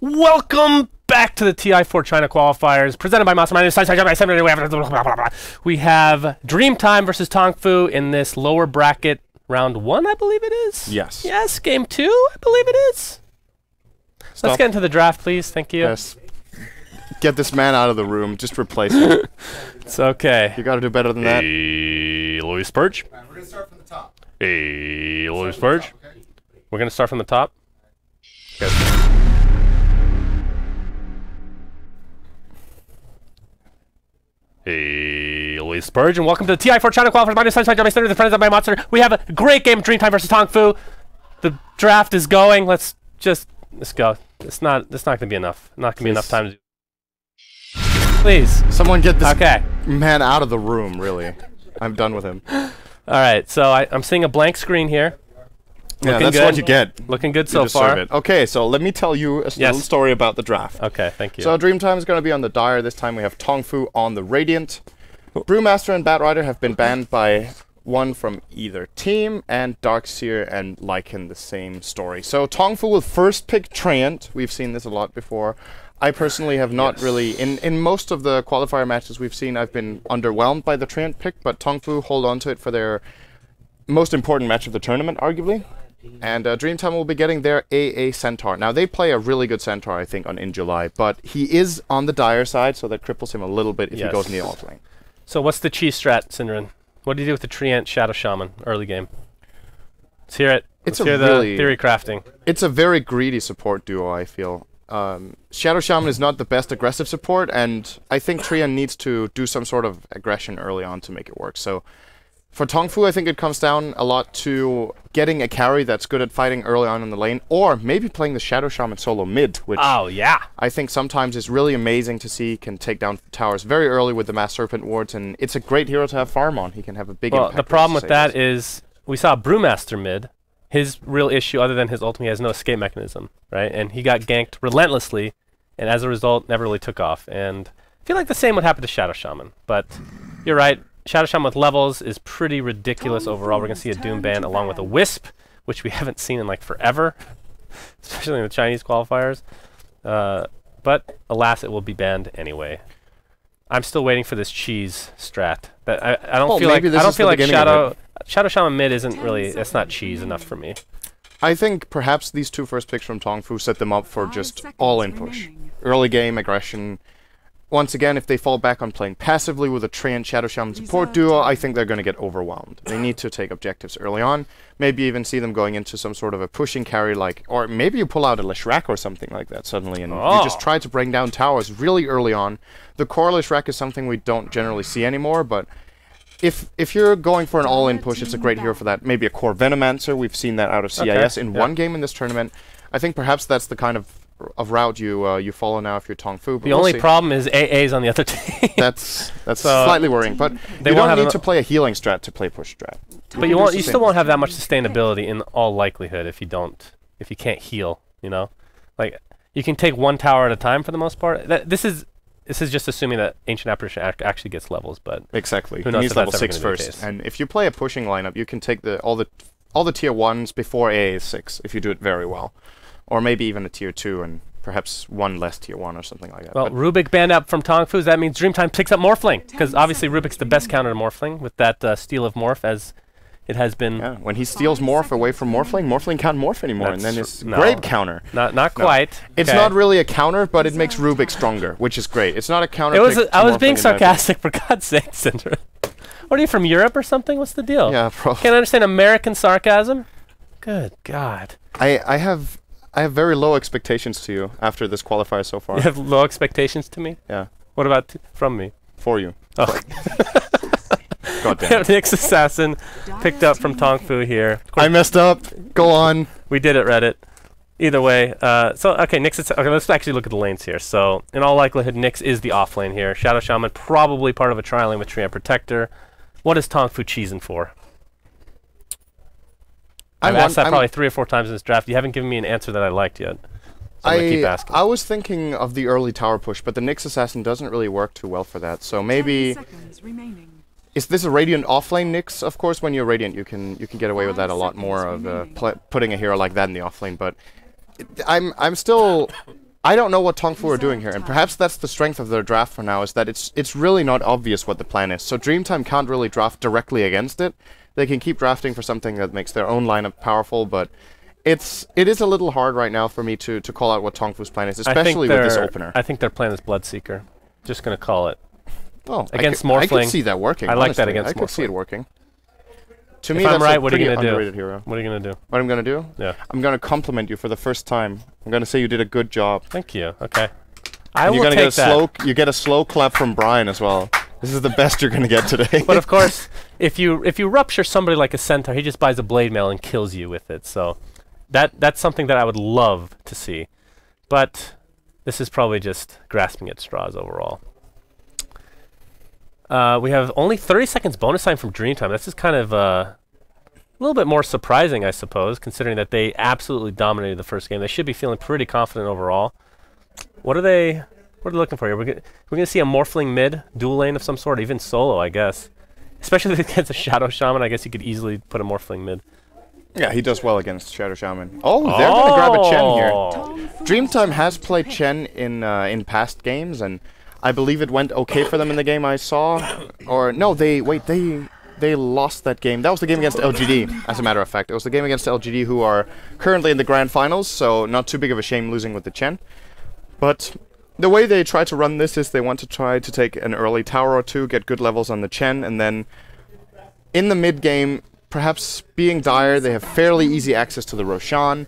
Welcome back to the TI4 China Qualifiers, presented by Mastermind. We have Dreamtime versus Tongfu in this lower bracket, round 1, I believe it is? Yes. Yes, game 2, I believe it is. Let's get into the draft, please. Thank you. Yes. Get this man out of the room. Just replace him. It's okay. You gotta do better than that. Hey, Louis Spurge. We're going to start from the top. Hey, Louis Spurge. Okay. We're going to start from the top. Good. Hey, Louis Spurge, and welcome to the TI4 China Qualifiers. My name is the friends of my monster. We have a great game of Dreamtime versus Tongfu. The draft is going. Let's go. It's not going to be enough. Not going to be enough time to do. Please. Someone get this man out of the room, really. I'm done with him. All right, so I'm seeing a blank screen here. Yeah, that's what you get. Looking good You so far. it. Okay, so let me tell you a little story about the draft. Okay, thank you. So Dreamtime is going to be on the Dire. This time we have Tongfu on the Radiant. Brewmaster and Batrider have been banned by one from either team, and Darkseer and Lycan the same story. So Tongfu will first pick Treant. We've seen this a lot before. I personally have not really, in most of the qualifier matches we've seen, I've been underwhelmed by the Treant pick, but Tongfu hold on to it for their most important match of the tournament, arguably. And Dreamtime will be getting their AA Centaur. Now, they play a really good Centaur, I think, in July, but he is on the Dire side, so that cripples him a little bit if he goes in the off lane. So what's the cheese strat, Syndrin? What do you do with the Treant Shadow Shaman early game? Let's hear it. Let's hear the theory crafting. It's a very greedy support duo, I feel. Shadow Shaman is not the best aggressive support, and I think Treant needs to do some sort of aggression early on to make it work. So for Tongfu, I think it comes down a lot to getting a carry that's good at fighting early on in the lane, or maybe playing the Shadow Shaman solo mid, which I think sometimes is really amazing to see. Can take down towers very early with the Mass Serpent wards, and it's a great hero to have farm on. He can have a big impact. Well, the problem with that is we saw Brewmaster mid. His real issue, other than his ultimate, he has no escape mechanism, right? And he got ganked relentlessly, and as a result, never really took off. And I feel like the same would happen to Shadow Shaman, but you're right. Shadow Shaman with levels is pretty ridiculous overall. We're going to see a Doom ban along with a Wisp, which we haven't seen in like forever, especially in the Chinese qualifiers. But alas, it will be banned anyway. I'm still waiting for this cheese strat. But I don't feel like Shadow Shaman mid isn't really, it's not cheese enough for me. I think perhaps these two first picks from Tongfu set them up for just all-in push. Early game aggression. Once again, if they fall back on playing passively with a Treant Shadow Shaman support duo, I think they're going to get overwhelmed. They need to take objectives early on. Maybe even see them going into some sort of a pushing carry, like, or maybe you pull out a Leshrac or something like that suddenly, and you just try to bring down towers really early on. The core Leshrac is something we don't generally see anymore, but if you're going for an all-in push, it's a great hero for that. Maybe a core Venomancer. We've seen that out of CIS in one game in this tournament. I think perhaps that's the kind of route you follow now if you're Tongfu. The only problem is AA's on the other team. That's slightly worrying, but you don't need to play a healing strat to play push strat. But you still won't have that much sustainability in all likelihood if you can't heal. You know, like you can take one tower at a time for the most part. This is just assuming that Ancient Apparition actually gets levels, but exactly. Who knows he needs level 6 first. And if you play a pushing lineup, you can take all the tier 1s before AA is 6 if you do it very well. Or maybe even a tier 2 and perhaps one less tier 1 or something like that. Well, Rubik banned up from Tongfu. That means Dreamtime picks up Morphling, because obviously Rubik's the best counter to Morphling with that steal of Morph, as it has been. Yeah, when he steals Morph away from Morphling, Morphling can't morph anymore, and then it's great counter. Not quite. It's not really a counter, but it makes Rubik stronger, which is great. It's not a counter. I was being sarcastic, for God's sake, Cinder. What are you, from Europe or something? What's the deal? Yeah, probably. Can't understand American sarcasm? Good God. I have very low expectations to you after this qualifier so far. You have low expectations to me? Yeah. What about from me? For you. Oh. God damn it. Nyx Assassin picked up from Tongfu here. I messed up. Go on. We did it, Reddit. Either way, Nyx. Okay, let's actually look at the lanes here. So, in all likelihood, Nyx is the off lane here. Shadow Shaman probably part of a tri-lane with Treant Protector. What is Tongfu cheesing for? I've asked that probably 3 or 4 times in this draft. You haven't given me an answer that I liked yet. So I'm gonna keep asking. I was thinking of the early tower push, but the Nyx Assassin doesn't really work too well for that. So maybe is this a Radiant offlane Nyx? Of course, when you're Radiant, you can get away with that a lot more of putting a hero like that in the offlane. But I'm still I don't know what Tongfu are doing here, and perhaps that's the strength of their draft for now, is that it's really not obvious what the plan is. So Dreamtime can't really draft directly against it. They can keep drafting for something that makes their own lineup powerful, but it is a little hard right now for me to call out what Tongfu's plan is, especially with this opener. I think their plan is Bloodseeker. Just gonna call it. Oh, against Morphling. I could see that working. I like that against Morphling. I could see it working. To me, if I'm that's right, a what are you pretty gonna underrated do? hero. What are you gonna do? What I'm gonna do? Yeah. I'm gonna compliment you for the first time. I'm gonna say you did a good job. Thank you. Okay. You're gonna get a slow. You get a slow clap from Brian as well. This is the best you're gonna get today. But of course, if you rupture somebody like a centaur, he just buys a blade mail and kills you with it. So that's something that I would love to see. But this is probably just grasping at straws overall. We have only 30 seconds bonus time from Dreamtime. This is kind of a little bit more surprising, I suppose, considering that they absolutely dominated the first game. They should be feeling pretty confident overall. What are they looking for here? We're gonna see a Morphling mid, dual lane of some sort, even solo, I guess. Especially against a Shadow Shaman, I guess you could easily put a Morphling mid. Yeah, he does well against Shadow Shaman. Oh, they're gonna grab a Chen here. Dreamtime has played Chen in past games, and I believe it went okay for them in the game I saw. Or no, they lost that game. That was the game against LGD, as a matter of fact. It was the game against LGD, who are currently in the grand finals, so not too big of a shame losing with the Chen. But the way they try to run this is they want to try to take an early tower or two, get good levels on the Chen, and then in the mid game, perhaps being dire, they have fairly easy access to the Roshan.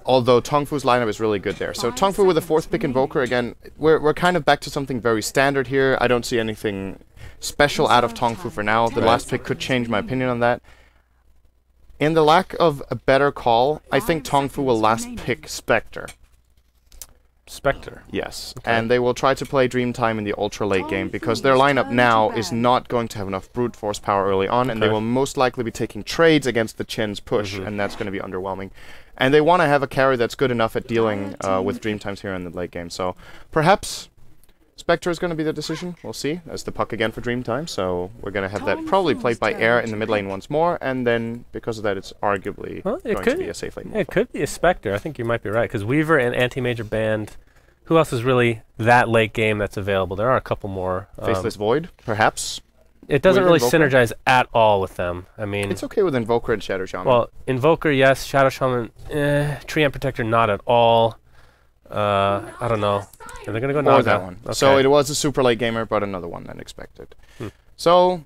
Although Tongfu's lineup is really good there. So Tongfu with a 4th pick Invoker, again, we're kind of back to something very standard here. I don't see anything special out of Tongfu for now. The last pick could change my opinion on that. In the lack of a better call, I think Tongfu will last pick Spectre. Spectre? Yes. Okay. And they will try to play Dreamtime in the ultra late game, because their lineup now is not going to have enough brute force power early on, and they will most likely be taking trades against the Chen's push, and that's going to be underwhelming. And they want to have a carry that's good enough at dealing with Dreamtimes here in the late game. So perhaps Spectre is going to be the decision. We'll see. That's the puck again for Dreamtime. So we're going to have that probably played by Air in the mid lane once more. And then because of that, it's arguably going to be a safe lane. It could be a Spectre. I think you might be right. Because Weaver and Anti-Major banned. Who else is really that late game that's available? There are a couple more. Faceless Void, perhaps. It doesn't really synergize at all with them. I mean, it's okay with Invoker and Shadow Shaman. Well, Invoker, yes. Shadow Shaman, Treant Protector, not at all. I don't know. Are they gonna go Naga? That one. Okay. So it was a super late gamer, but another one than expected. So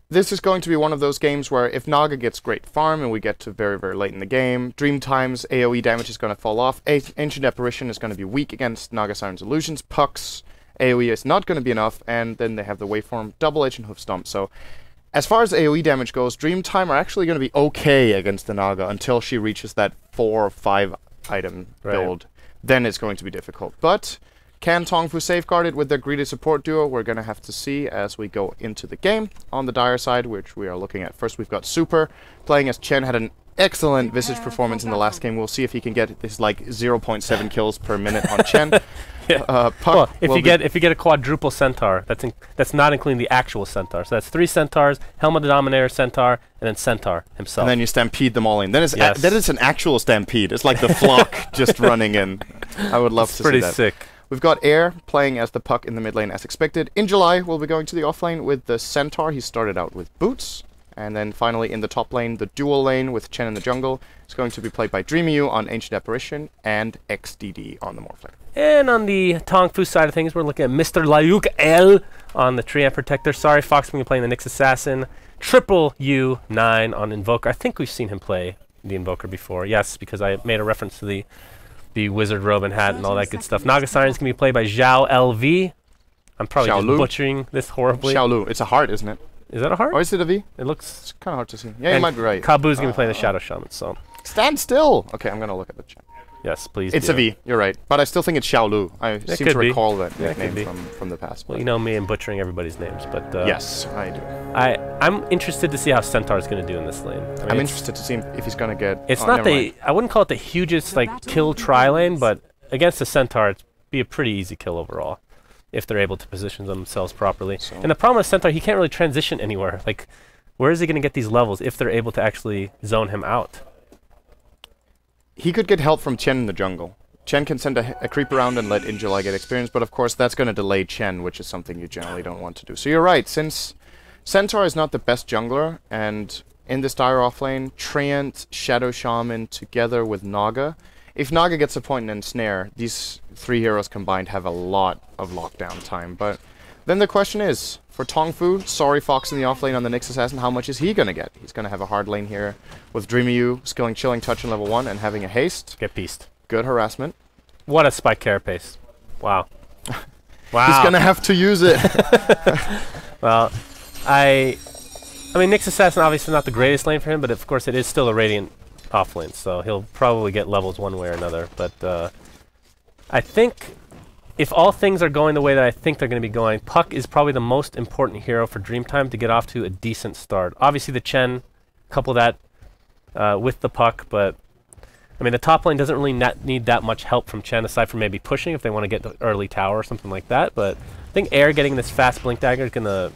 this is going to be one of those games where if Naga gets great farm and we get to very, very late in the game, Dreamtime's AoE damage is going to fall off. Ancient Apparition is going to be weak against Naga Siren's Illusions. Puck's AoE is not going to be enough, and then they have the waveform, Double Edge, and Hoof Stomp. So as far as AoE damage goes, Dreamtime are actually going to be okay against the Naga until she reaches that 4 or 5 item build. Then it's going to be difficult. But can Tongfu safeguard it with their greedy support duo? We're going to have to see as we go into the game. On the dire side, which we are looking at first, we've got Super playing as Chen. Had an excellent Visage performance in the last game. We'll see if he can get his like 0.7 kills per minute on Chen. Well, if you get a quadruple Centaur, that's not including the actual Centaur. So that's 3 Centaurs, Helm of the Dominator Centaur, and then Centaur himself. And then you stampede them all in. Then it's that is an actual stampede. It's like the flock just running in. I would love to see that. Pretty sick. We've got Air playing as the puck in the mid lane as expected. In July, we'll be going to the off lane with the Centaur. He started out with Boots. And then finally in the top lane, the dual lane with Chen in the jungle is going to be played by Dreamyu on Ancient Apparition and XDD on the Morphling. And on the Tongfu side of things, we're looking at Mr. Layuk L on the Treant Protector. Sorry, Fox, going to be playing the Nyx Assassin. Triple U9 on Invoker. I think we've seen him play the Invoker before. Yes, because I made a reference to the wizard robe and hat and all that good stuff. Naga Siren's going to be played by Zhao LV. I'm probably just butchering this horribly. Xiaolu. It's a heart, isn't it? Is that a heart? Or is it a V? It looks... It's kind of hard to see. Yeah, you might be right. Kabu's going to be playing the Shadow Shaman, so... Stand still! Okay, I'm going to look at the chat. Yes, please It's a V, you're right. But I still think it's Xiaolu. I seem to recall that nickname from the past. Well, you know me and butchering everybody's names, but... yes, I do. I'm interested to see how Centaur is going to do in this lane. I mean, I'm interested to see if he's going to get... It's not the... I wouldn't call it the hugest, like, kill tri-lane, but against the Centaur, it'd be a pretty easy kill overall, if they're able to position themselves properly. So and the problem with Centaur, he can't really transition anywhere. Like, where is he going to get these levels if they're able to actually zone him out? He could get help from Chen in the jungle. Chen can send a creep around and let In July get experience, but of course that's going to delay Chen, which is something you generally don't want to do. So you're right, since Centaur is not the best jungler, and in this dire offlane, Treant, Shadow Shaman together with Naga. If Naga gets a point and snare, these 3 heroes combined have a lot of lockdown time. But then the question is, for Tongfu, sorry Fox in the offlane on the Nyx Assassin, how much is he going to get? He's going to have a hard lane here with Dreamy You skilling Chilling Touch in level 1 and having a haste. Get pieced. Good harassment. What a spike carapace. Wow. Wow. He's going to have to use it. Well, I mean, Nyx Assassin obviously not the greatest lane for him, but of course it is still a Radiant offlane, so he'll probably get levels one way or another. But I think if all things are going the way that I think they're going to be going, Puck is probably the most important hero for Dreamtime to get off to a decent start. Obviously the Chen, couple that with the Puck, but I mean, the top lane doesn't really need that much help from Chen, aside from maybe pushing if they want to get the early tower or something like that. But I think Air getting this fast Blink Dagger is going to...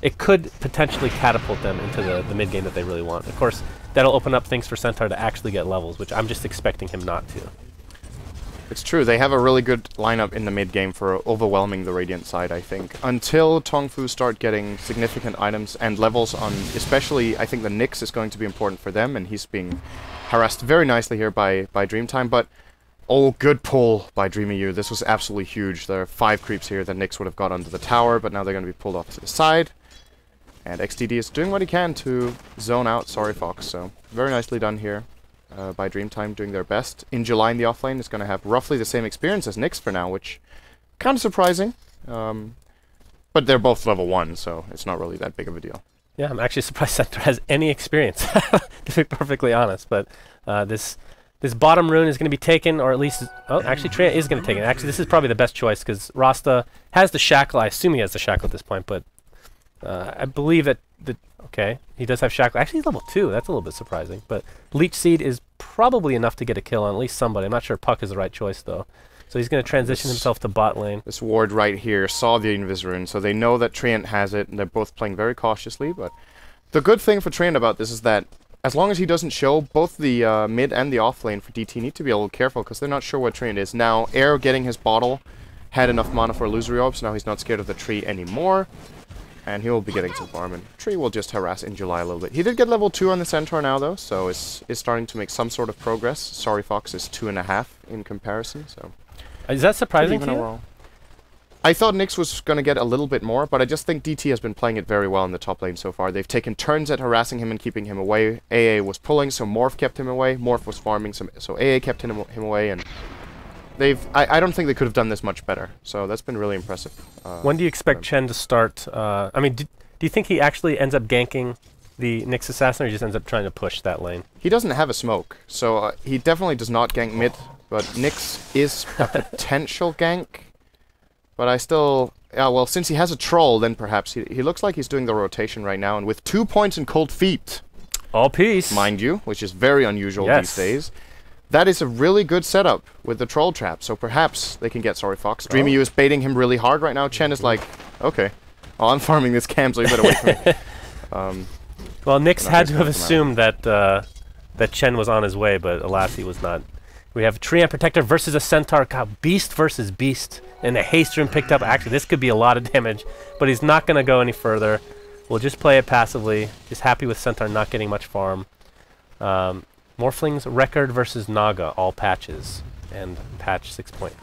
It could potentially catapult them into the mid game that they really want. Of course, that'll open up things for Centaur to actually get levels, which I'm just expecting him not to. It's true, they have a really good lineup in the mid game for overwhelming the Radiant side, I think. Until Tongfu start getting significant items and levels on, especially, I think the Nyx is going to be important for them, and he's being harassed very nicely here by Dreamtime, but oh, good pull by Dreamy You. This was absolutely huge. There are 5 creeps here that Nyx would have got under the tower, but now they're going to be pulled off to the side. And XTD is doing what he can to zone out Sorry Fox, so very nicely done here by Dreamtime, doing their best. In July in the offlane is going to have roughly the same experience as Nyx for now, which kind of surprising. But they're both level 1, so it's not really that big of a deal. Yeah, I'm actually surprised Centaur has any experience, to be perfectly honest. But this bottom rune is going to be taken, or at least... Oh, actually, Treant is going to take it. Actually, this is probably the best choice, because Rasta has the Shackle. I assume he has the Shackle at this point, but I believe that... Okay, he does have Shackle. Actually, he's level 2. That's a little bit surprising. But Leech Seed is probably enough to get a kill on at least somebody. I'm not sure Puck is the right choice, though. So he's going to transition himself to bot lane. This ward right here saw the Invis rune, so they know that Treant has it, and they're both playing very cautiously. But the good thing for Treant about this is that as long as he doesn't show, both the mid and the off lane for DT need to be a little careful, because they're not sure what Treant is. Now, Air getting his bottle had enough mana for Illusory Orbs, now he's not scared of the tree anymore. And he will be getting some farm, and Tree will just harass In July a little bit. He did get level 2 on the Centaur now, though, so is starting to make some sort of progress. Sorry Fox is 2.5 in comparison, so... Is that surprising to you? Overall. I thought Nyx was going to get a little bit more, but I just think DT has been playing it very well in the top lane so far. They've taken turns at harassing him and keeping him away. AA was pulling, so Morph kept him away. Morph was farming, so AA kept him away, and... I don't think they could have done this much better, so that's been really impressive. When do you expect Chen to start? I mean, do you think he actually ends up ganking the Nyx Assassin, or he just ends up trying to push that lane? He doesn't have a smoke, so he definitely does not gank mid, but Nyx is a potential gank. But I still... Yeah, well, since he has a troll, then perhaps he looks like he's doing the rotation right now, and with 2 points in Cold Feet. All peace. Mind you, which is very unusual these days. That is a really good setup with the troll trap, so perhaps they can get Sorry Fox. Dreamy You is baiting him really hard right now. Chen is like, okay, well, I'm farming this cam, so you better wait for me. Well, Nyx had to have assumed that that Chen was on his way, but alas, he was not. We have Treant Protector versus a Centaur. God, Beast versus Beast. And a haste rune picked up. Actually, this could be a lot of damage, but he's not going to go any further. We'll just play it passively. Just happy with Centaur not getting much farm. Morphling's Record versus Naga, all patches. And patch 6 point.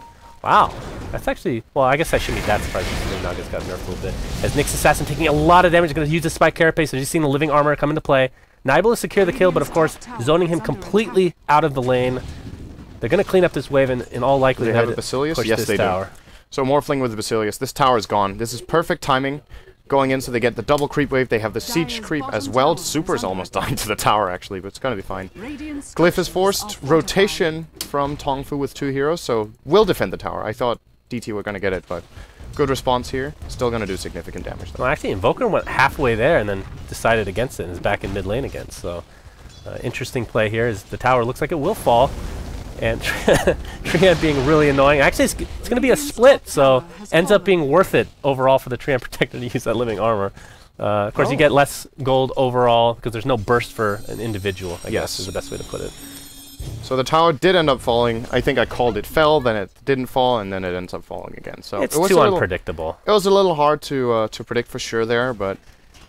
Wow. That's actually... Well, I guess I shouldn't be that surprised because Naga's got nerfed a little bit. As Nyx Assassin taking a lot of damage, going to use the Spike Carapace. So just seeing the Living Armor come into play. Not able to secure the kill, but of course, zoning him completely out of the lane. They're going to clean up this wave and in all likelihood they have a Basilius? Yes, they do. So Morphling with the Basilius. This tower is gone. This is perfect timing. Going in, so they get the double creep wave. They have the siege creep as well. Super's almost dying to the tower, actually, but it's going to be fine. Glyph is forced. Rotation from Tongfu with 2 heroes, so will defend the tower. I thought DT were going to get it, but good response here. Still going to do significant damage, though. Well, actually, Invoker went halfway there and then decided against it and is back in mid lane again. So, interesting play here as the tower looks like it will fall. And Treant being really annoying. Actually, it's going to be a split, so ends up being worth it overall for the Treant Protector to use that Living Armor. Of course, you get less gold overall because there's no burst for an individual, I guess is the best way to put it. So the tower did end up falling. I think I called it fell, then it didn't fall, and then it ends up falling again. So it's it was too unpredictable. It was a little hard to predict for sure there, but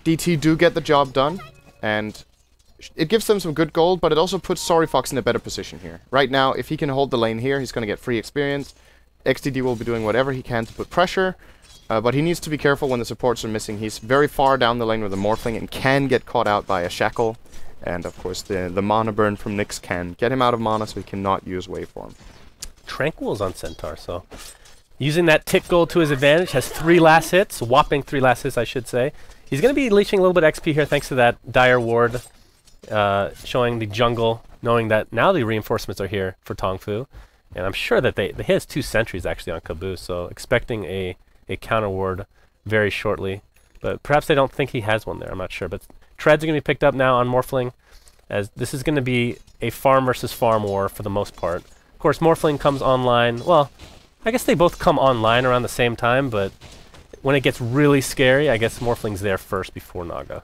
DT do get the job done, and it gives them some good gold, but it also puts Sorry Fox in a better position here. Right now, if he can hold the lane here, he's going to get free experience. XDD will be doing whatever he can to put pressure, but he needs to be careful when the supports are missing. He's very far down the lane with the Morphling and can get caught out by a Shackle. And of course the mana burn from Nyx can get him out of mana, so he cannot use Waveform. Tranquil's on Centaur, so using that tick gold to his advantage, has 3 last hits, whopping 3 last hits I should say. He's going to be leeching a little bit of XP here thanks to that Dire Ward, showing the jungle, knowing that now the reinforcements are here for Tongfu. And I'm sure that he has 2 sentries actually on Caboose, so expecting a counter ward very shortly. But perhaps they don't think he has one there, I'm not sure. But treads are going to be picked up now on Morphling, as this is going to be a farm versus farm war for the most part. Of course, Morphling comes online. Well, I guess they both come online around the same time, but when it gets really scary, I guess Morphling's there first before Naga.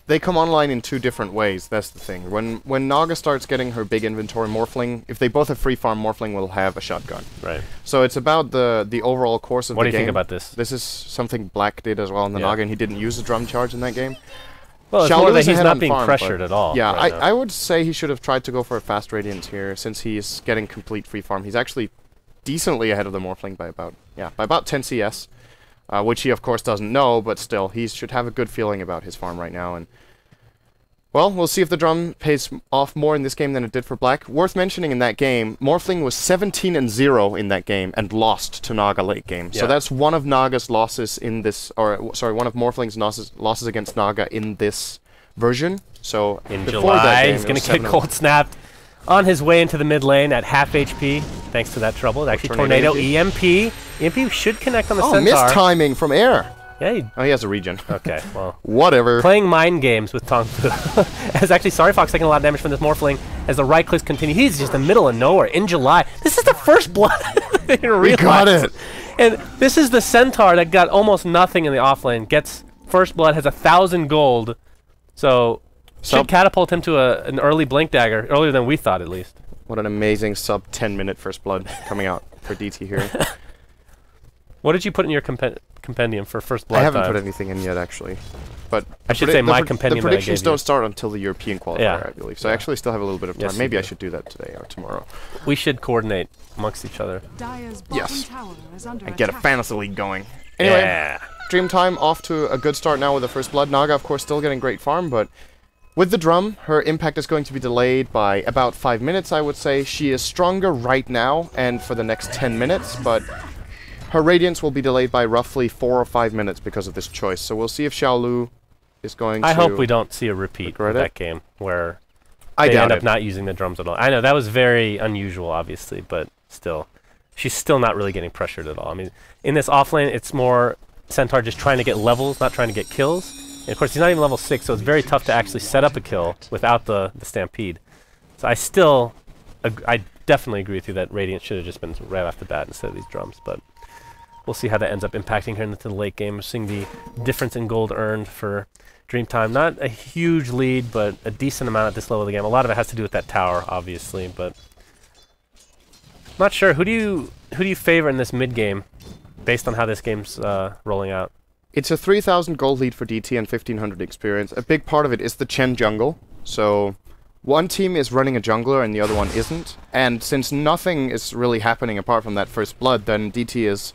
They come online in 2 different ways, that's the thing. When Naga starts getting her big inventory, Morphling, if they both have free farm, Morphling will have a shotgun. Right. So it's about the overall course of the game. What do you think about this? This is something Black did as well in the Naga, and he didn't use the drum charge in that game. Well, it's more that he's not being pressured at all. Yeah, right I would say he should have tried to go for a fast Radiance here, since he's getting complete free farm. He's actually decently ahead of the Morphling by about 10 CS. Which he of course doesn't know, but still, he should have a good feeling about his farm right now. And well, we'll see if the drum pays off more in this game than it did for Black. Worth mentioning in that game, Morphling was 17-0 in that game and lost to Naga late game. Yeah. So that's one of Naga's losses in this, or sorry, one of Morphling's losses against Naga in this version. So in July, he's going to get cold snapped on his way into the mid lane at half HP, thanks to that trouble. Actually, Tornado EMP. EMP should connect on the Centaur. Mistiming from air. Yeah. He has a regen. Okay, well. Whatever. Playing mind games with Tongfu. As actually Sorry Fox taking a lot of damage from this Morphling as the right clicks continue. He's just in the middle of nowhere in July. This is the first blood. We got it. And this is the Centaur that got almost nothing in the offlane. Gets first blood, has 1,000 gold. So should catapult him to an early Blink Dagger, earlier than we thought at least. What an amazing sub 10-minute first blood coming out for DT here. What did you put in your compendium for first blood? I haven't put anything in yet, actually. But I should say my compendium. The predictions don't start until the European qualifier, I believe. So I actually still have a little bit of time. Yes, maybe I should do that today or tomorrow. We should coordinate amongst each other. Yes. And get a fantasy league going. Anyway, Dreamtime off to a good start now with the first blood. Naga, of course, still getting great farm, but with the drum, her impact is going to be delayed by about 5 minutes, I would say. She is stronger right now and for the next 10 minutes, but her Radiance will be delayed by roughly 4 or 5 minutes because of this choice. So we'll see if Xiaolu is going to... I hope we don't see a repeat of that game where they end up not using the drums at all. I know, that was very unusual, obviously, but still. She's still not really getting pressured at all. I mean, in this offlane, it's more Centaur just trying to get levels, not trying to get kills. And of course, he's not even level 6, so it's very tough to actually set up a kill without the Stampede. So I definitely agree with you that Radiant should have just been right off the bat instead of these drums, but we'll see how that ends up impacting her into the late game. We're seeing the difference in gold earned for Dreamtime. Not a huge lead, but a decent amount at this level of the game. A lot of it has to do with that tower, obviously, but not sure. Who do you favor in this mid game, based on how this game's rolling out? It's a 3,000 gold lead for DT and 1,500 experience. A big part of it is the Chen jungle. So one team is running a jungler and the other one isn't. And since nothing is really happening apart from that first blood, then DT is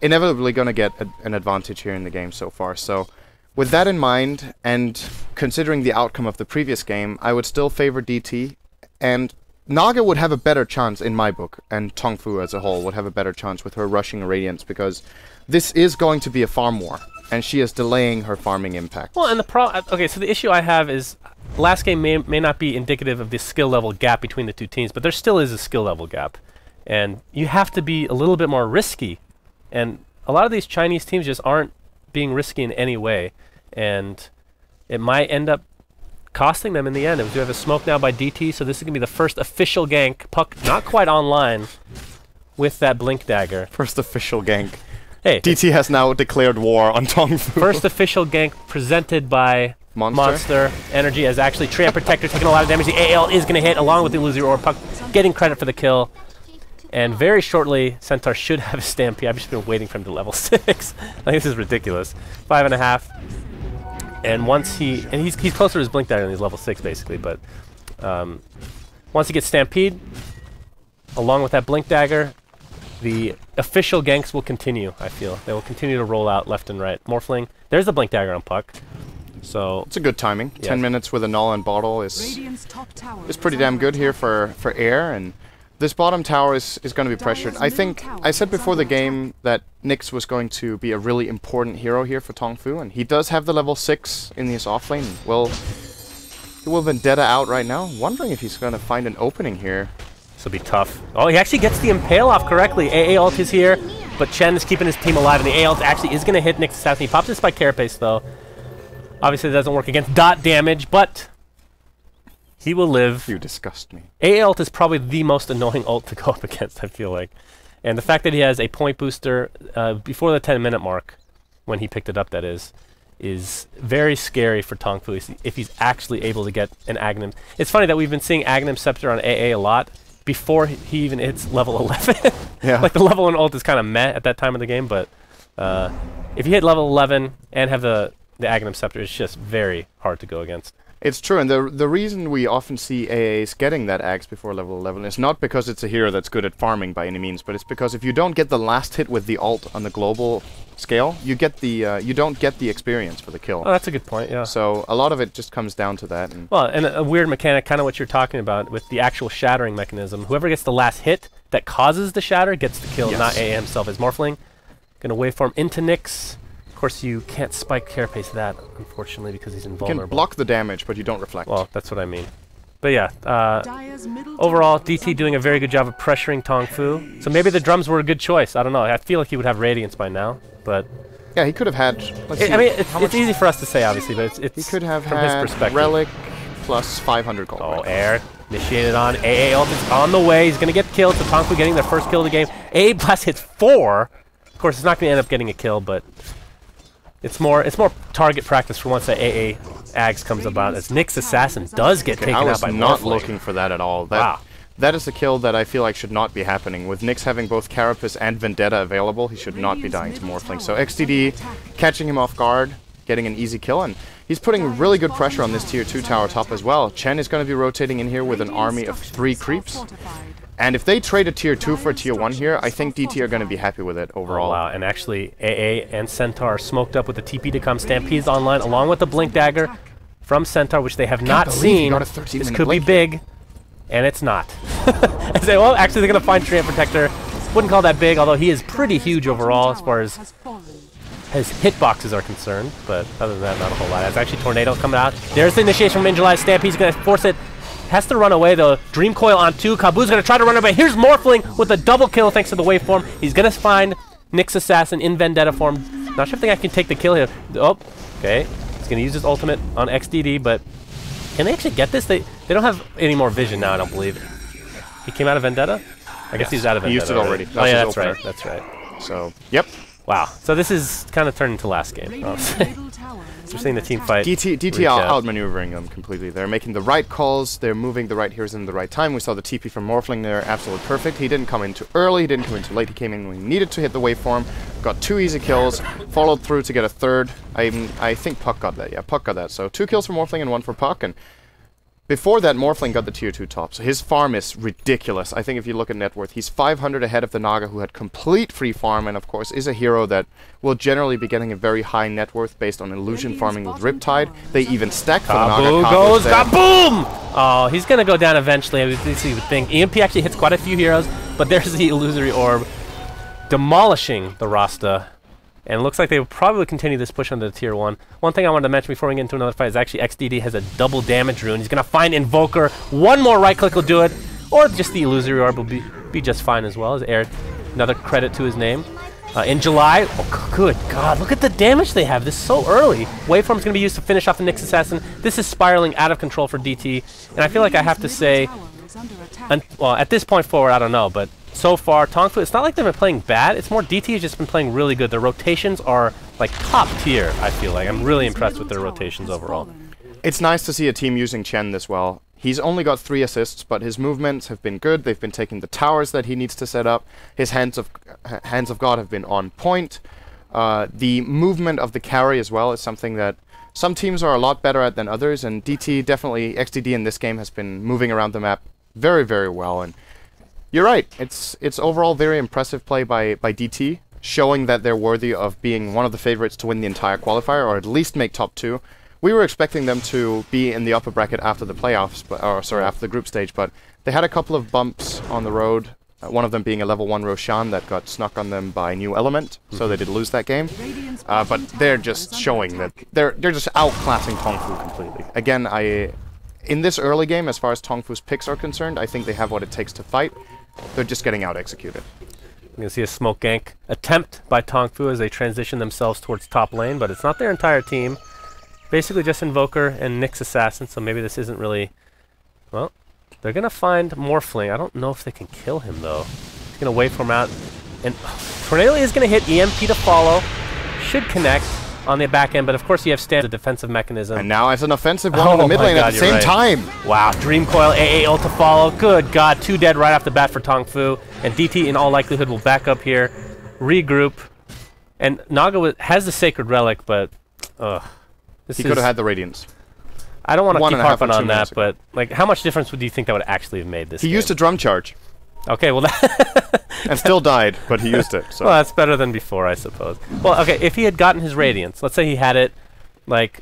inevitably going to get an advantage here in the game so far. So with that in mind, and considering the outcome of the previous game, I would still favor DT. And Naga would have a better chance in my book, and Tongfu as a whole would have a better chance with her rushing Radiance, because this is going to be a farm war, and she is delaying her farming impact. Well, and okay, so the issue I have is last game may not be indicative of the skill level gap between the two teams, but there still is a skill level gap, and you have to be a little bit more risky, and a lot of these Chinese teams just aren't being risky in any way, and it might end up costing them in the end. We do have a smoke now by DT, so this is going to be the first official gank. Puck not quite online with that Blink Dagger. First official gank. Hey, DT has now declared war on Tongfu. First official gank presented by Monster. Energy as actually Treant Protector taking a lot of damage. The AL is going to hit along with the Illusory Orb. Puck getting credit for the kill. And very shortly, Centaur should have a Stampede. I've just been waiting for him to level 6. I think this is ridiculous. 5.5. And once he's closer to his Blink Dagger than he's level 6 basically, but once he gets Stampede, along with that Blink Dagger, the official ganks will continue, I feel. They will continue to roll out left and right. Morphling, there's the Blink Dagger on Puck. So it's a good timing. Yes. 10 minutes with a null and bottle is pretty damn good here for air, and this bottom tower is going to be pressured. I think I said before the game that Nyx was going to be a really important hero here for Tongfu, and he does have the level 6 in his offlane. Well, he will Vendetta out right now. Wondering if he's going to find an opening here. This will be tough. Oh, he actually gets the Impale off correctly. AA ult is here, but Chen is keeping his team alive, and the AA ult actually is going to hit Nyx Assassin. He pops this by Carapace, though. Obviously, it doesn't work against dot damage, but he will live. You disgust me. AA ult is probably the most annoying ult to go up against, I feel like. And the fact that he has a point booster before the 10-minute mark, when he picked it up, that is very scary for Tongfu if he's actually able to get an Aghanim. It's funny that we've been seeing Aghanim Scepter on AA a lot before he even hits level 11. Yeah. Like the level 1 ult is kind of meh at that time of the game, but if you hit level 11 and have the Aghanim Scepter, it's just very hard to go against. It's true, and the reason we often see AAs getting that Axe before level 11 is not because it's a hero that's good at farming by any means, but it's because if you don't get the last hit with the ult on the global scale, you get the you don't get the experience for the kill. Oh, that's a good point, yeah. So a lot of it just comes down to that. And well, and a weird mechanic, kind of what you're talking about with the actual shattering mechanism. Whoever gets the last hit that causes the shatter gets the kill, not AA himself as Morphling. Gonna waveform into Nyx. Of course, you can't spike Carapace that, unfortunately, because he's invulnerable. You can block the damage, but you don't reflect. Well, that's what I mean. But yeah, overall, DT doing a very good job of pressuring Tongfu. So maybe the drums were a good choice. I don't know. I feel like he would have Radiance by now, but yeah, he could have had. I mean, it's easy for us to say, obviously, but it's he could have from had his perspective. Relic plus 500 gold. Oh, air initiated on AA ult is on the way. He's gonna get killed. So Tongfu getting their first kill of the game. AA Blast hits 4. Of course, it's not gonna end up getting a kill, but it's more target practice for once that AA Ags comes about, as Nyx Assassin does get taken out by Morphling. I was not looking for that at all. That is a kill that I feel like should not be happening. With Nyx having both Carapace and Vendetta available, he should not be dying to Morphling. So XTD catching him off guard, getting an easy kill, and he's putting really good pressure on this tier 2 tower top as well. Chen is going to be rotating in here with an army of 3 creeps. And if they trade a tier 2 for a tier 1 here, I think DT are going to be happy with it overall. Oh, wow, and actually AA and Centaur are smoked up with the TP to come. Stampede's online along with the Blink Dagger from Centaur, which they have not seen. This could be big, and it's not. I say, well, actually they're going to find Treant Protector. Wouldn't call that big, although he is pretty huge overall as far as his hitboxes are concerned, but other than that, not a whole lot. There's actually Tornadoes coming out. There's the initiation from Injuly. Stampede's going to force it. Has to run away though. Dream Coil on 2. Kabu's gonna try to run away. Here's Morphling with a double kill thanks to the waveform. He's gonna find Nyx Assassin in Vendetta form. Not sure if I can take the kill here. Oh, okay. He's gonna use his ultimate on XDD, but can they actually get this? They don't have any more vision now, I don't believe. He came out of Vendetta? I guess he's out of Vendetta. He used it already. Oh yeah, that's right. That's right. So, yep. Wow. So this is kind of turned into last game, honestly. We're seeing the team fight. DT outmaneuvering them completely. They're making the right calls. They're moving the right heroes in the right time. We saw the TP from Morphling there, absolutely perfect. He didn't come in too early. He didn't come in too late. He came in when he needed to hit the waveform. Got 2 easy kills. Followed through to get a 3rd. I think Puck got that. Yeah, Puck got that. So 2 kills for Morphling and 1 for Puck. And before that, Morphling got the tier 2 top, so his farm is ridiculous. I think if you look at net worth, he's 500 ahead of the Naga, who had complete free farm, and of course is a hero that will generally be getting a very high net worth based on illusion farming with Riptide. They even stack for the Naga. Goes, kaboom! Oh, he's gonna go down eventually. I would think EMP actually hits quite a few heroes, but there's the Illusory Orb demolishing the Rasta. And it looks like they will probably continue this push onto the tier 1. One thing I wanted to mention before we get into another fight is actually XDD has a double damage rune. He's going to find Invoker. One more right click will do it. Or just the Illusory Orb will be just fine as well. As aired. Another credit to his name. In July, oh good God, look at the damage they have. This is so early. Waveform's going to be used to finish off the Nyx Assassin. This is spiraling out of control for DT. And I feel like I have to say, well, at this point forward, I don't know, but so far, Tongfu, it's not like they've been playing bad. It's more DT has just been playing really good. Their rotations are like top tier, I feel like. I'm really impressed with their rotations overall. It's nice to see a team using Chen this well. He's only got 3 assists, but his movements have been good. They've been taking the towers that he needs to set up. His hands of God have been on point. The movement of the carry as well is something that some teams are a lot better at than others, and DT definitely, XDD in this game has been moving around the map very, very well. And you're right, it's overall very impressive play by DT, showing that they're worthy of being one of the favorites to win the entire qualifier, or at least make top 2. We were expecting them to be in the upper bracket after the playoffs, after the group stage, but they had a couple of bumps on the road. One of them being a level 1 Roshan that got snuck on them by New Element, so they did lose that game. But they're just showing that they're just outclassing Tongfu completely. Again, in this early game, as far as Tongfu's picks are concerned, I think they have what it takes to fight. They're just getting out-executed. You can see a smoke gank attempt by Tongfu as they transition themselves towards top lane, but it's not their entire team. Basically just Invoker and Nyx Assassin, so maybe this isn't really... Well, they're going to find Morphling. I don't know if they can kill him, though. He's going to wait for him out. And Cornelia is going to hit EMP to follow. Should connect on the back end, but of course you have Stan, the defensive mechanism. And now as an offensive one in the mid lane at the same time. Wow, Dream Coil, AA ult to follow. Good God, 2 dead right off the bat for Tongfu. And DT in all likelihood will back up here, regroup. And Naga has the Sacred Relic, but... He could have had the Radiance. I don't want to keep harping on that, but like, how much difference would you think that would actually have made this game? He used a drum charge. Okay, well that... and still died, but he used it, so... Well, that's better than before, I suppose. Well, okay, if he had gotten his Radiance, let's say he had it, like,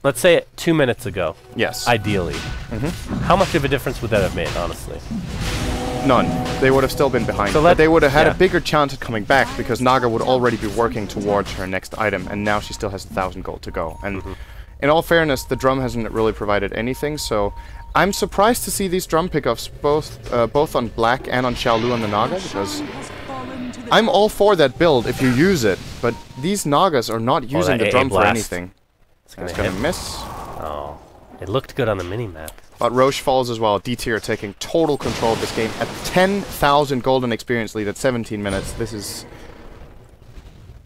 let's say 2 minutes ago. Yes. Ideally. How much of a difference would that have made, honestly? None. They would have still been behind. So but they would have had a bigger chance of coming back, because Naga would already be working towards her next item, and now she still has 1,000 gold to go. And in all fairness, the drum hasn't really provided anything, so... I'm surprised to see these drum pickups both on Black and on Xiaolu and the Naga, because I'm all for that build if you use it, but these Nagas are not using the drum for anything. It's gonna miss. Oh, it looked good on the mini-map. But Roche falls as well. DT are taking total control of this game at 10,000 golden experience lead at 17 minutes. This is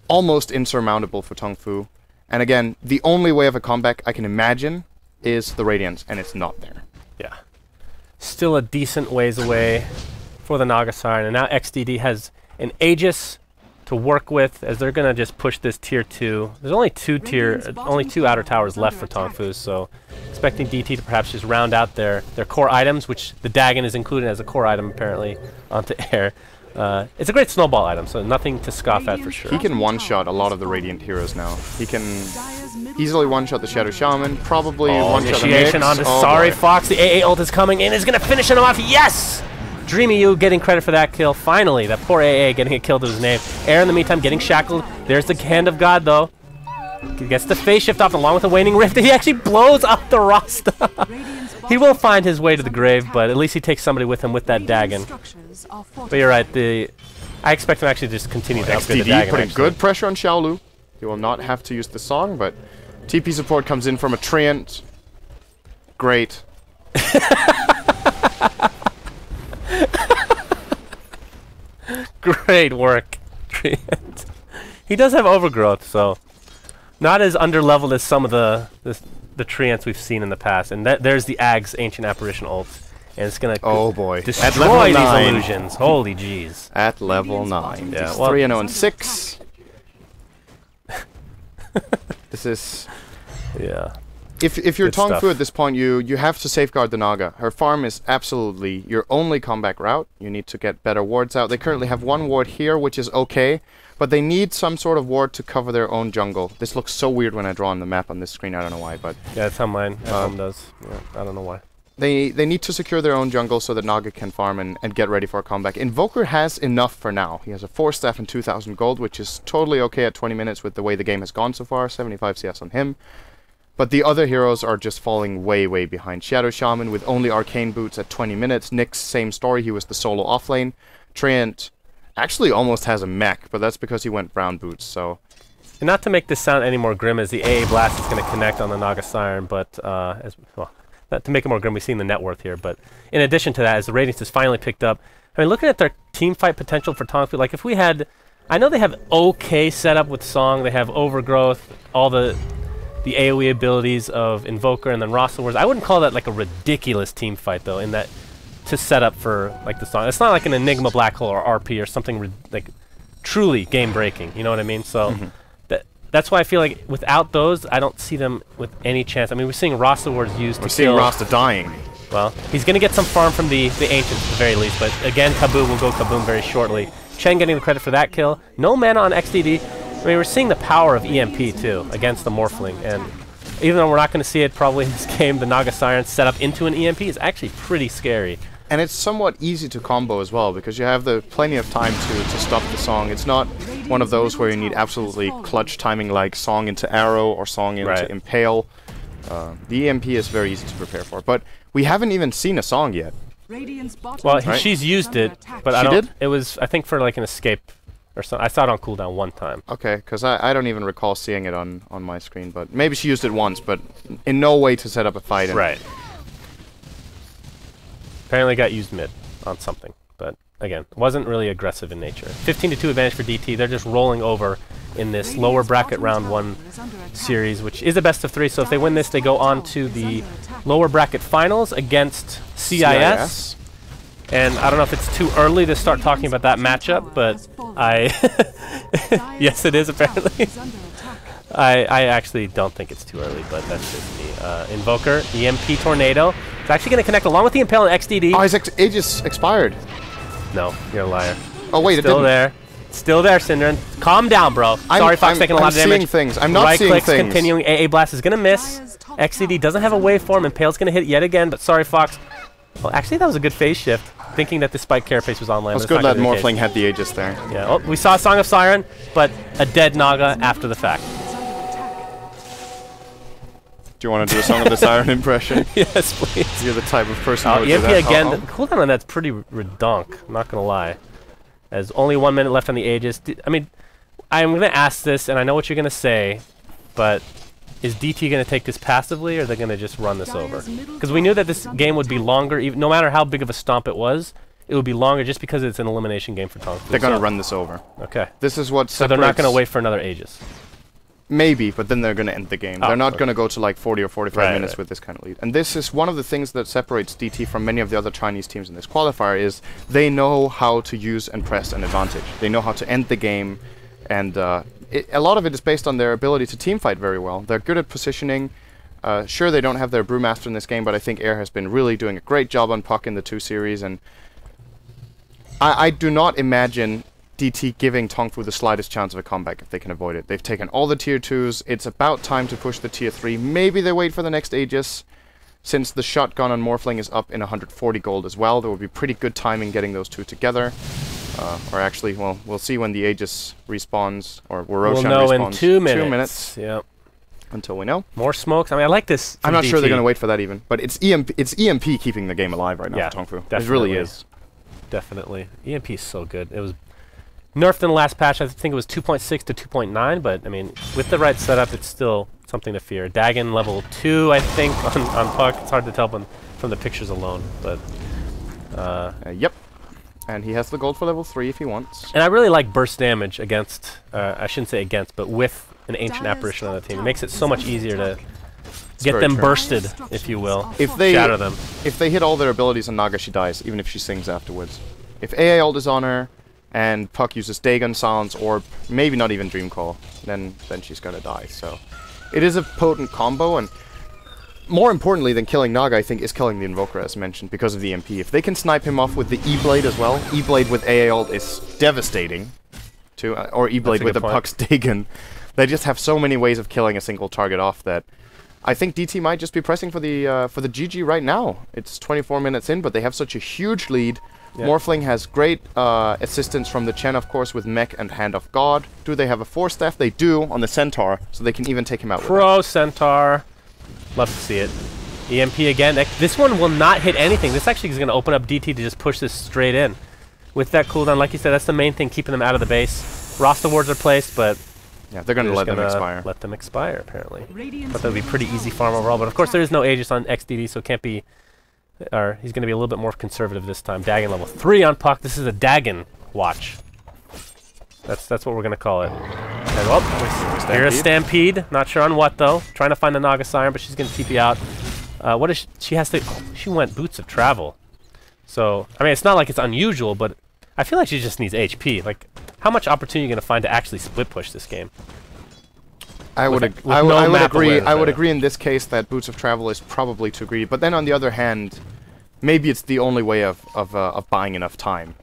almost insurmountable for Tongfu. And again, the only way of a comeback I can imagine is the Radiance, and it's not there. Yeah. Still a decent ways away for the Naga Siren, and now XDD has an Aegis to work with as they're gonna just push this tier 2. There's only two outer towers left for Tongfu, so expecting DT to perhaps just round out their core items, which the Dagon is included as a core item apparently onto air. It's a great snowball item, so nothing to scoff at for sure. He can one-shot a lot of the Radiant heroes now. He can easily one-shot the Shadow Shaman, probably one-shot the initiation onto Sorry Fox. The AA ult is coming in, is going to finish him off. Yes! Dreamy You getting credit for that kill. Finally, that poor AA getting a kill to his name. Air in the meantime getting shackled. There's the Hand of God, though. He gets the phase shift off along with the Waning Rift. He actually blows up the Rasta. He will find his way to the grave, but at least he takes somebody with him with that Dagon. But you're right, I expect him actually to just continue to upgrade the Dagon. Putting good pressure on Xiaolu. He will not have to use the song, but TP support comes in from a Treant. Great. Great work, Treant. He does have overgrowth, so not as underleveled as some of the Treants we've seen in the past. And there's the Ag's Ancient Apparition ult. And it's going to destroy these illusions. Holy jeez. At level 9. Yeah, 3-0 and 6. This is... Yeah. If you're Tongfu at this point, you have to safeguard the Naga. Her farm is absolutely your only comeback route. You need to get better wards out. They currently have 1 ward here, which is okay. But they need some sort of ward to cover their own jungle. This looks so weird when I draw on the map on this screen. I don't know why, but... Yeah, that's how mine does. Yeah, I don't know why. They need to secure their own jungle so that Naga can farm and get ready for a comeback. Invoker has enough for now. He has a 4 staff and 2,000 gold, which is totally okay at 20 minutes with the way the game has gone so far. 75 CS on him. But the other heroes are just falling way, way behind. Shadow Shaman with only Arcane Boots at 20 minutes. Nyx, same story. He was the solo offlane. Treant actually almost has a mech, but that's because he went brown boots, so... And not to make this sound any more grim as the AA Blast is going to connect on the Naga Siren, but to make it more grim, we've seen the net worth here, but in addition to that, as the ratings is finally picked up, I mean, looking at their team fight potential for Tongfu, like if we had... I know they have okay setup with Song, they have Overgrowth, all the the AoE abilities of Invoker and then Rasa Wars. I wouldn't call that like a ridiculous team fight though, in that to set up for like the song. It's not like an Enigma Black Hole or RP or something like truly game breaking. You know what I mean? So that's why I feel like without those, I don't see them with any chance. I mean, we're seeing Rasa Wars used to kill. We're seeing Rasta dying. Well, he's going to get some farm from the Ancients at the very least, but again, Kaboom will go Kaboom very shortly. Chen getting the credit for that kill. No mana on XDD. I mean, we're seeing the power of EMP, too, against the Morphling, and even though we're not going to see it probably in this game, the Naga Siren set up into an EMP is actually pretty scary. And it's somewhat easy to combo as well, because you have plenty of time to stop the song. It's not one of those where you need absolutely clutch timing like Song into Arrow or Song into Impale. The EMP is very easy to prepare for, but we haven't even seen a Song yet. Well, she's used it, but I don't. It was, I think, for like an escape or something. I saw it on cooldown one time. Okay, because I don't even recall seeing it on my screen, but maybe she used it once, but in no way to set up a fight. Right. Apparently got used mid on something, but again, wasn't really aggressive in nature. 15-2 advantage for DT. They're just rolling over in this lower bracket round 1 series, which is a best of 3. So if they win this, they go on to the lower bracket finals against CIS. And I don't know if it's too early to start talking about that matchup, but yes, it is apparently. I actually don't think it's too early, but that's just me. Invoker, EMP Tornado. It's actually going to connect along with the Impale and XDD. Oh, his Aegis expired. No, you're a liar. Oh, wait, still there. Still there, Synderen. Calm down, bro. Sorry, Fox taking a lot of damage. I'm seeing things. I'm not seeing things. Right-clicks continuing. AA Blast is going to miss. XDD doesn't have a waveform. Impale's going to hit yet again, but sorry, Fox. Well, actually, that was a good phase shift. Thinking that the Spike Carapace was online. It's good that Morphling had the Aegis there. Yeah, oh, we saw Song of Siren, but a dead Naga after the fact. Do you want to do a Song of the Siren impression? Yes, please. You're the type of person who would do EMP that. again. The cooldown on that's pretty redonk, I'm not going to lie. There's only 1 minute left on the Aegis. I mean, I'm going to ask this, and I know what you're going to say, but is DT going to take this passively, or are they going to just run this over? Because we knew that this game would be longer, even no matter how big of a stomp it was, it would be longer just because it's an elimination game for Tongfu. They're going to run this over. Okay. This is what So they're not going to wait for another Aegis? Maybe, but then they're going to end the game. They're not going to go to like 40 or 45 minutes with this kind of lead. And this is one of the things that separates DT from many of the other Chinese teams in this qualifier is they know how to use and press an advantage. They know how to end the game, and a lot of it is based on their ability to team fight very well. They're good at positioning. Sure, they don't have their Brewmaster in this game, but I think Air has been really doing a great job on Puck in the 2 series, and I do not imagine DT giving Tongfu the slightest chance of a comeback if they can avoid it. They've taken all the tier 2s. It's about time to push the tier 3. Maybe they wait for the next Aegis. Since the shotgun on Morphling is up in 140 gold as well, there will be pretty good timing getting those two together. Or actually, well, we'll see when the Aegis respawns, or Roshan respawns. We'll know in 2 minutes. 2 minutes. Yep. Until we know. More smokes. I mean, I like this. I'm not sure they're going to wait for that even. But it's EMP keeping the game alive right now for Tongfu. Definitely. It really is. Definitely. EMP is so good. It was nerfed in the last patch. I think it was 2.6 to 2.9, but I mean, with the right setup, it's still something to fear. Dagon level 2, I think, on Puck. It's hard to tell from the pictures alone, but... yep. And he has the gold for level 3 if he wants. And I really like burst damage against, I shouldn't say against, but with an Ancient Apparition on the team. It makes it so much easier to get them bursted, if you will. Shatter them. If they hit all their abilities on Naga, she dies, even if she sings afterwards. If AA ult is on her, and Puck uses Dagon, Silence, or maybe not even Dream Call, then she's gonna die. So it is a potent combo, and more importantly than killing Naga, I think, is killing the Invoker, as mentioned, because of the MP. If they can snipe him off with the E-Blade as well, E-Blade with AA ult is devastating, or E-Blade with the Puck's Dagon. They just have so many ways of killing a single target off that I think DT might just be pressing for the GG right now. It's 24 minutes in, but they have such a huge lead. Yeah. Morphling has great assistance from the Chen, of course, with Mech and Hand of God. Do they have a Force Staff? They do on the Centaur, so they can even take him out. Pro Centaur. Love to see it. EMP again. This one will not hit anything. This actually is going to open up DT to just push this straight in. With that cooldown, like you said, that's the main thing, keeping them out of the base. Rasta wards are placed, but... yeah, they're going to let them expire. Let them expire, apparently. But that would be pretty easy farm overall. But of course, there is no Aegis on XDD, so it can't be... or he's going to be a little bit more conservative this time. Dagon level 3 on Puck. This is a Dagon watch. That's what we're going to call it. And, oh, here's a Stampede. Not sure on what, though. Trying to find the Naga Siren, but she's going to TP out. What is she has to... Oh, she went Boots of Travel. So, I mean, it's not like it's unusual, but I feel like she just needs HP. Like, how much opportunity are you going to find to actually split push this game? I would agree. I would agree in this case that Boots of Travel is probably too greedy. But then on the other hand, maybe it's the only way of buying enough time.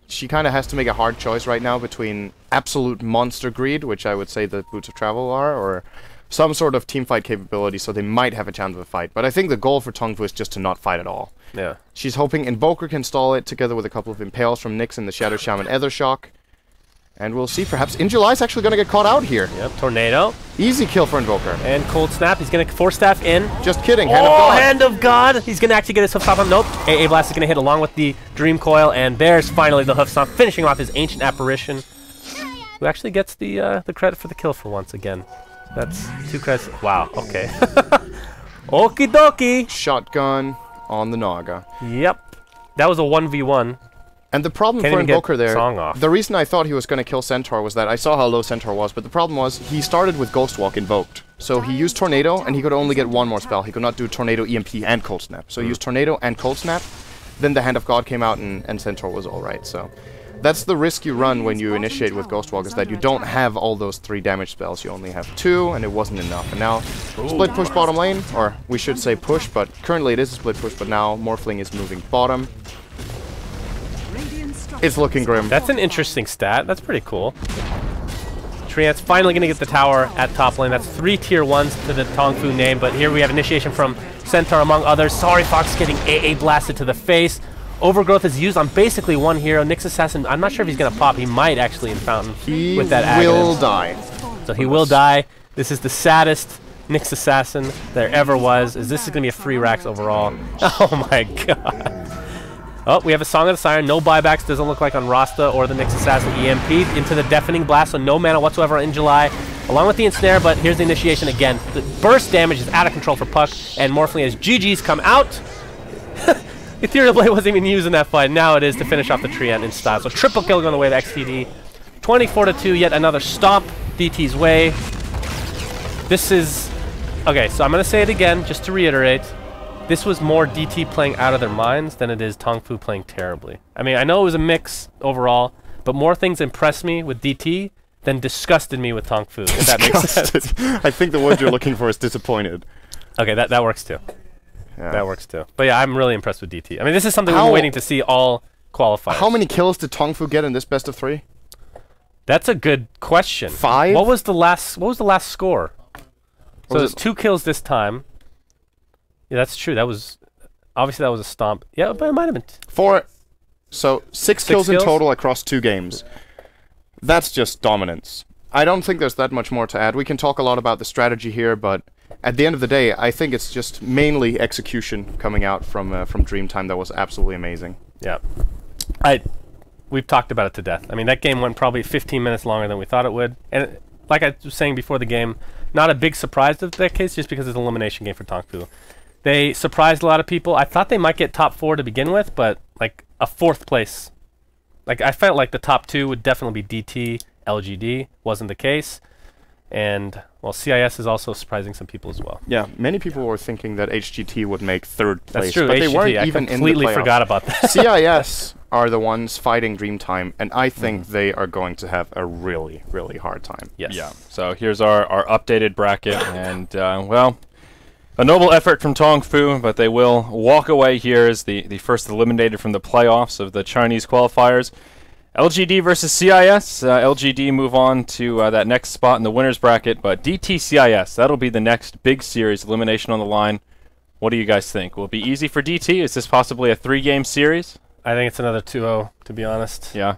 She kind of has to make a hard choice right now between absolute monster greed, which I would say the Boots of Travel are, or some sort of team fight capability, so they might have a chance of a fight. But I think the goal for Tongfu is just to not fight at all. Yeah. She's hoping Invoker can stall it together with a couple of Impales from Nyx and the Shadow Shaman Aethershock. And we'll see, perhaps Injuly's actually going to get caught out here. Yep, Tornado. Easy kill for Invoker. And Cold Snap, he's going to Force Staff in. Just kidding, Hand of God. Hand of God! He's going to actually get his Hoof Stomp on. Nope. AA Blast is going to hit along with the Dream Coil, and there's finally the Hoof Stomp, finishing off his Ancient Apparition, who actually gets the credit for the kill for once again. That's 2 credits. Wow, okay. Okie dokie! Shotgun on the Naga. Yep. That was a 1v1. And the problem for Invoker there, the reason I thought he was going to kill Centaur was that I saw how low Centaur was, but the problem was he started with Ghost Walk invoked. So he used Tornado, and he could only get one more spell. He could not do Tornado, EMP, and Cold Snap. So he used Tornado and Cold Snap. Then the Hand of God came out, and Centaur was alright. So that's the risk you run when you initiate with Ghost Walk, is that you don't have all those 3 damage spells. You only have 2, and it wasn't enough. And now, split push bottom lane, or we should say push, but currently it is a split push, but now Morphling is moving bottom. It's looking grim. That's an interesting stat. That's pretty cool. Treant's finally going to get the tower at top lane. That's 3 tier 1s to the Tongfu name, but here we have initiation from Centaur among others. Sorry Fox getting AA blasted to the face. Overgrowth is used on basically one hero. Nyx Assassin, I'm not sure if he's going to pop. He might actually in Fountain with that He will die. So he will die. This is the saddest Nyx Assassin there ever was. This is going to be a free racks overall. Oh my god. Oh, we have a Song of the Siren. No buybacks. Doesn't look like on Rasta or the Nyx Assassin. EMP into the Deafening Blast, so no mana whatsoever in July. Along with the Ensnare, but here's the initiation again. The burst damage is out of control for Puck, and Morphling as GG's come out. Ethereal Blade wasn't even used in that fight. Now it is to finish off the Treant in style. So triple kill going the way of XTD. 24-2, yet another stomp DT's way. This is... Okay, so I'm going to say it again, just to reiterate. This was more DT playing out of their minds than it is Tongfu playing terribly. I mean, I know it was a mix overall, but more things impressed me with DT than disgusted me with Tongfu, if that makes sense. I think the word you're looking for is disappointed. Okay, that works too. Yeah. That works too. But yeah, I'm really impressed with DT. I mean, this is something we've been waiting to see all qualifiers. How many kills did Tongfu get in this best of 3? That's a good question. 5? What was the last score? So there's 2 kills this time. Yeah, that's true. That was obviously that was a stomp. Yeah, but it might have been 4. So 6 kills in total across 2 games. That's just dominance. I don't think there's that much more to add. We can talk a lot about the strategy here, but at the end of the day, I think it's just mainly execution coming out from Dreamtime that was absolutely amazing. Yeah, we've talked about it to death. I mean, that game went probably 15 minutes longer than we thought it would, and like I was saying before the game, not a big surprise of that case, just because it's an elimination game for Tongfu. They surprised a lot of people. I thought they might get top 4 to begin with, but like a 4th place. Like I felt like the top 2 would definitely be DT, LGD. Wasn't the case. And well, CIS is also surprising some people as well. Yeah, many people were thinking that HGT would make 3rd place. That's true. But HGT, they weren't even in the playoffs. I completely forgot about that. CIS are the ones fighting Dreamtime, and I think they are going to have a really, really hard time. Yes. Yeah. So here's our updated bracket, and well, a noble effort from Tongfu, but they will walk away here as the first eliminated from the playoffs of the Chinese qualifiers. LGD versus CIS. LGD move on to that next spot in the winner's bracket, but DT CIS, that'll be the next big series, elimination on the line. What do you guys think? Will it be easy for DT? Is this possibly a 3-game series? I think it's another 2-0, to be honest. Yeah.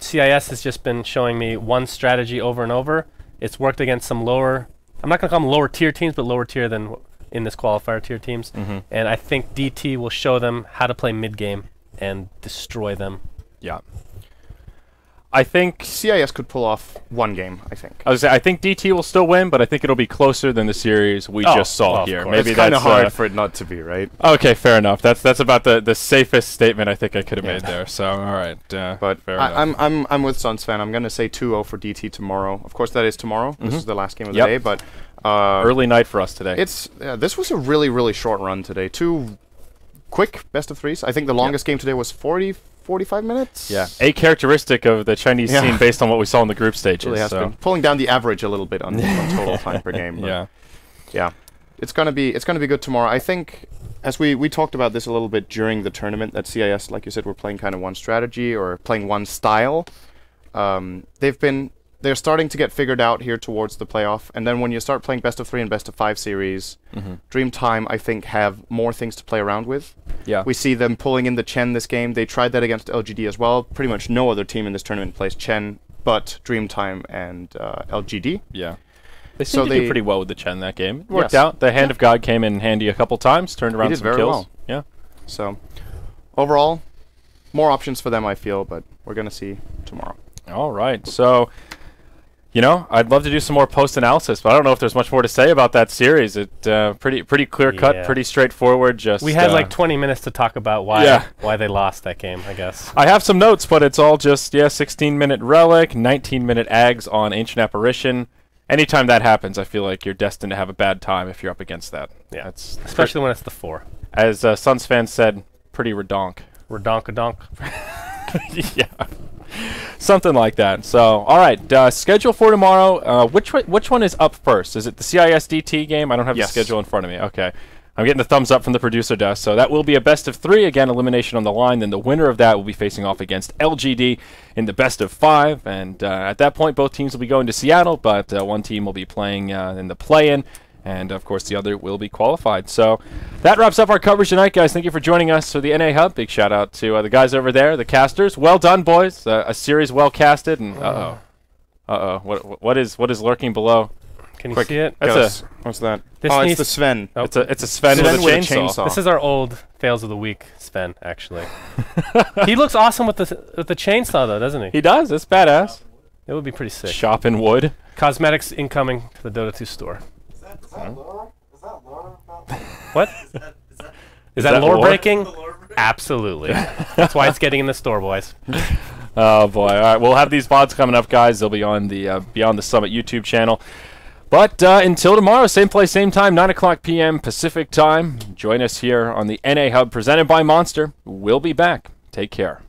CIS has just been showing me one strategy over and over. It's worked against some lower, I'm not going to call them lower tier teams, but lower tier than in this qualifier tier teams. And I think DT will show them how to play mid-game and destroy them. Yeah. I think CIS could pull off one game, I think. I think DT will still win, but I think it'll be closer than the series we just saw here. Maybe it's kind of hard for it not to be, right? Okay, fair enough. That's about the safest statement I think I could have made there. So all right, but fair enough. I'm with Suns fan. I'm gonna say 2-0 for DT tomorrow. Of course, that is tomorrow. This is the last game of the day, but early night for us today. This was a really short run today. 2 quick best of 3s. I think the longest game today was 45 minutes. Yeah, a characteristic of the Chinese scene based on what we saw in the group stages. Really has been pulling down the average a little bit on total time per game. Yeah, it's gonna be good tomorrow. I think, as we talked about this a little bit during the tournament, that CIS, like you said, we're playing kind of one strategy or playing one style. They're starting to get figured out here towards the playoff, and then when you start playing best of 3 and best of 5 series, Dreamtime, I think, have more things to play around with. Yeah. We see them pulling in the Chen this game. They tried that against LGD as well. Pretty much no other team in this tournament plays Chen but Dreamtime and LGD. Yeah. They seemed to do pretty well with the Chen that game. It worked out. The Hand of God came in handy a couple times, turned around some kills. Well. Yeah. So, overall, more options for them, I feel, but we're going to see tomorrow. All right. So, you know, I'd love to do some more post-analysis, but I don't know if there's much more to say about that series. It pretty clear-cut, pretty straightforward. Just we had like 20 minutes to talk about why they lost that game, I guess. I have some notes, but it's all just 16-minute Relic, 19-minute Ags on Ancient Apparition. Anytime that happens, I feel like you're destined to have a bad time if you're up against that. Yeah, that's especially when it's the 4. As Suns fans said, pretty redonk. Redonk-a-donk. Yeah. Something like that. So, all right, schedule for tomorrow. Which one is up first? Is it the CISDT game? I don't have the schedule in front of me. Okay. I'm getting the thumbs up from the producer desk. So that will be a best of 3. Again, elimination on the line. Then the winner of that will be facing off against LGD in the best of 5. And at that point, both teams will be going to Seattle, but one team will be playing in the play-in. And, of course, the other will be qualified. So that wraps up our coverage tonight, guys. Thank you for joining us for the NA Hub. Big shout-out to the guys over there, the casters. Well done, boys. A series well casted. And What is lurking below? Can you see it? What's that? It's the Sven. Oh. It's a Sven with a chainsaw. This is our old Fails of the Week Sven, actually. He looks awesome with the chainsaw, though, doesn't he? He does. It's badass. It would be pretty sick. Chopping wood. Cosmetics incoming to the Dota 2 store. Is that lore? Is that lore about What? Is that lore breaking? Absolutely. That's why it's getting in the store, boys. Oh boy! All right, we'll have these VODs coming up, guys. They'll be on the Beyond the Summit YouTube channel. But until tomorrow, same place, same time, 9 o'clock p.m. Pacific time. Join us here on the NA Hub, presented by Monster. We'll be back. Take care.